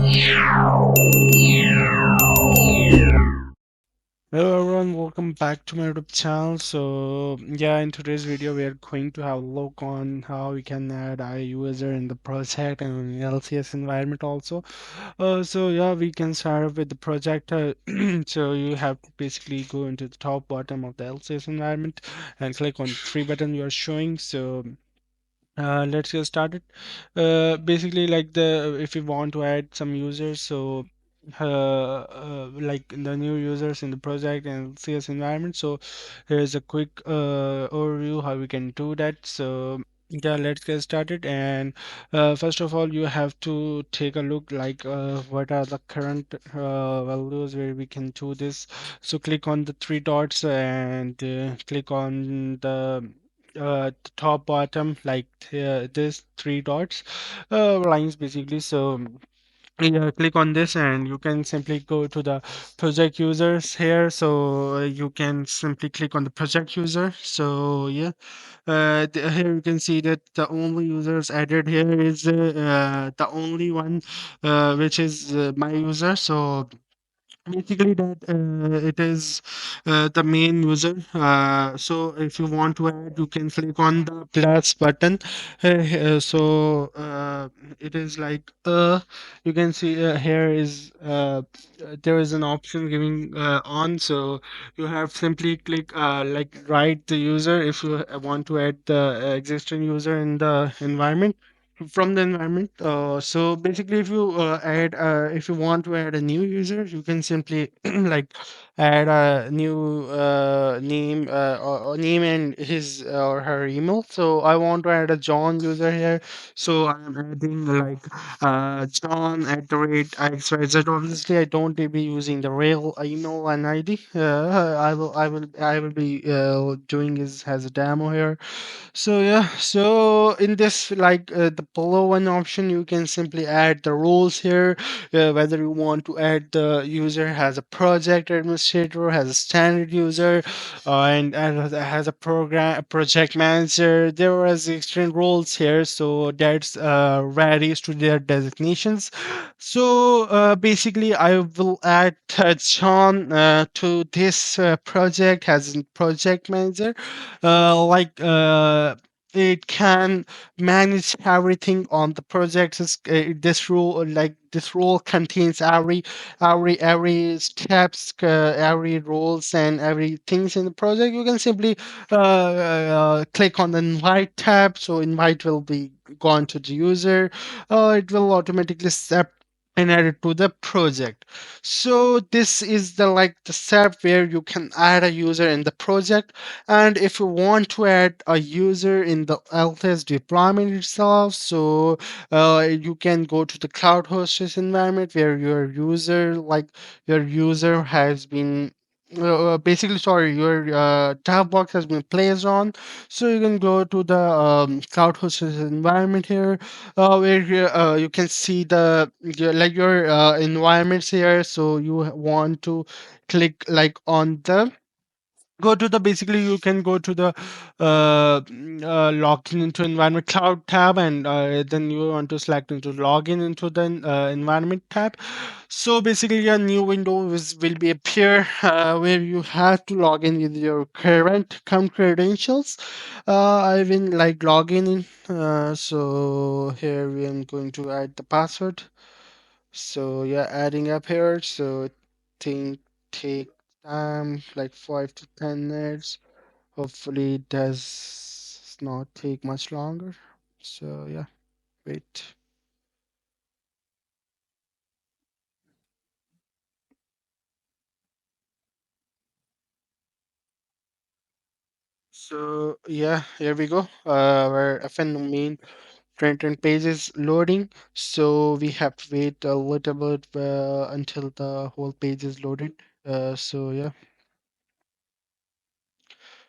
Hello everyone, welcome back to my YouTube channel. So yeah, in today's video we are going to have a look on how we can add a user in the project and LCS environment also. So yeah, we can start off with the project. So you have to basically go into the top bottom of the LCS environment and click on the three button you are showing. So let's get started. Basically, like the if you want to add some users, so like the new users in the project and CS environment. So here's a quick overview how we can do that. So yeah, let's get started. And first of all, you have to take a look like what are the current values where we can do this. So click on the three dots and click on the top bottom like this three dots lines basically. So yeah, click on this and you can simply go to the project users here. So you can simply click on the project user. So yeah, here you can see that the only users added here is the only one which is my user. So basically, that it is the main user. So if you want to add, you can click on the plus button. It is like you can see here is there is an option giving on. So you have simply click like write the user if you want to add the existing user in the environment from the environment. So basically, if you want to add a new user, you can simply like add a new name or name and his or her email. So I want to add a John user here. So I'm adding like John at the rate XYZ. Obviously, I don't be using the real email and ID. I will be doing is as a demo here. So yeah, so in this like the below one option, you can simply add the roles here, whether you want to add the user has a project administrator, has a standard user, and has a program a project manager. There are different roles here, so that's varies to their designations. So basically, I will add John to this project as a project manager it can manage everything on the project. This role contains every steps, every rules and every things in the project. You can simply click on the invite tab, so invite will be gone to the user. It will automatically set and add it to the project. So this is the like the step where you can add a user in the project. And if you want to add a user in the LTS deployment itself, so you can go to the cloud hosted environment where your user has been basically sorry your tab box has been placed on. So you can go to the cloud hosted environment here you can see your environments here. So you want to click like on the go to the basically you can go to the login into environment cloud tab, and then you want to select into login into the environment tab. So basically a new window will be appear where you have to log in with your current account credentials. I will like login in so here we am going to add the password. So yeah, adding up here. So think take time like 5 to 10 minutes. Hopefully it does not take much longer. So yeah, wait. So yeah, here we go. Where FN main front-end page is loading. So we have to wait a little bit until the whole page is loaded. So yeah.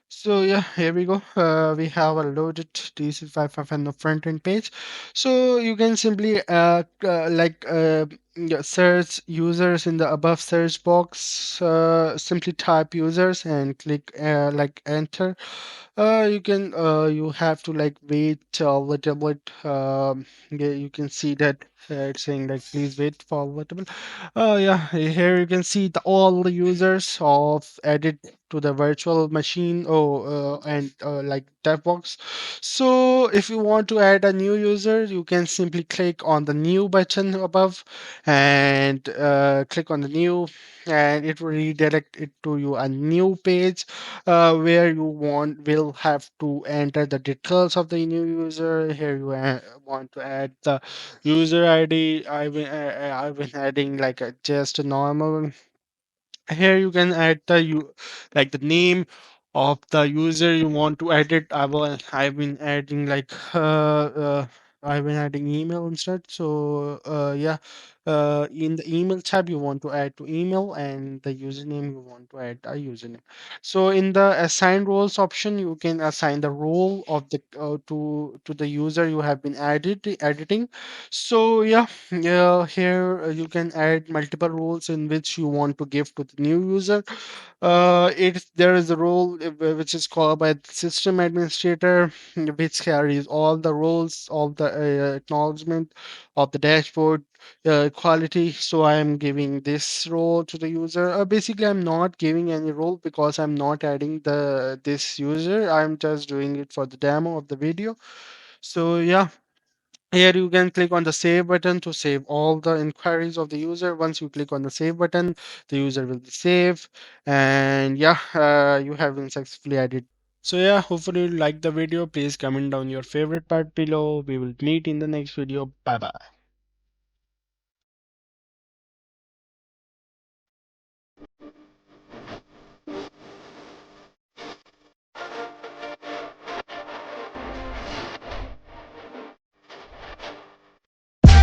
So yeah, here we go. We have a loaded D365 on the front end page. So you can simply Yeah, search users in the above search box. Simply type users and click like enter. You can you have to like wait a little bit. Yeah, you can see that it's saying like please wait for a little bit. Yeah, here you can see all the users of added to the virtual machine. Oh, and like dev box. So if you want to add a new user, you can simply click on the new button above and click on the new, and it will redirect it to you a new page where you will have to enter the details of the new user. Here you want to add the user ID. I've been adding like just a normal. Here you can add the you like the name of the user you want to edit. I've been adding like I've been adding email instead. So yeah, in the email tab you want to add to email, and the username you want to add a username. So in the assign roles option, you can assign the role of the to the user you have been editing. So yeah, yeah, here you can add multiple roles in which you want to give to the new user. There is a role which is called by the system administrator, which carries all the roles, all the acknowledgement of the dashboard quality. So I am giving this role to the user. Basically, I'm not giving any role because I'm not adding the this user. I'm just doing it for the demo of the video. So yeah, here you can click on the save button to save all the inquiries of the user. Once you click on the save button, the user will be saved. And yeah, you have been successfully added. So yeah, hopefully you like the video. Please comment down your favorite part below. We will meet in the next video. Bye bye.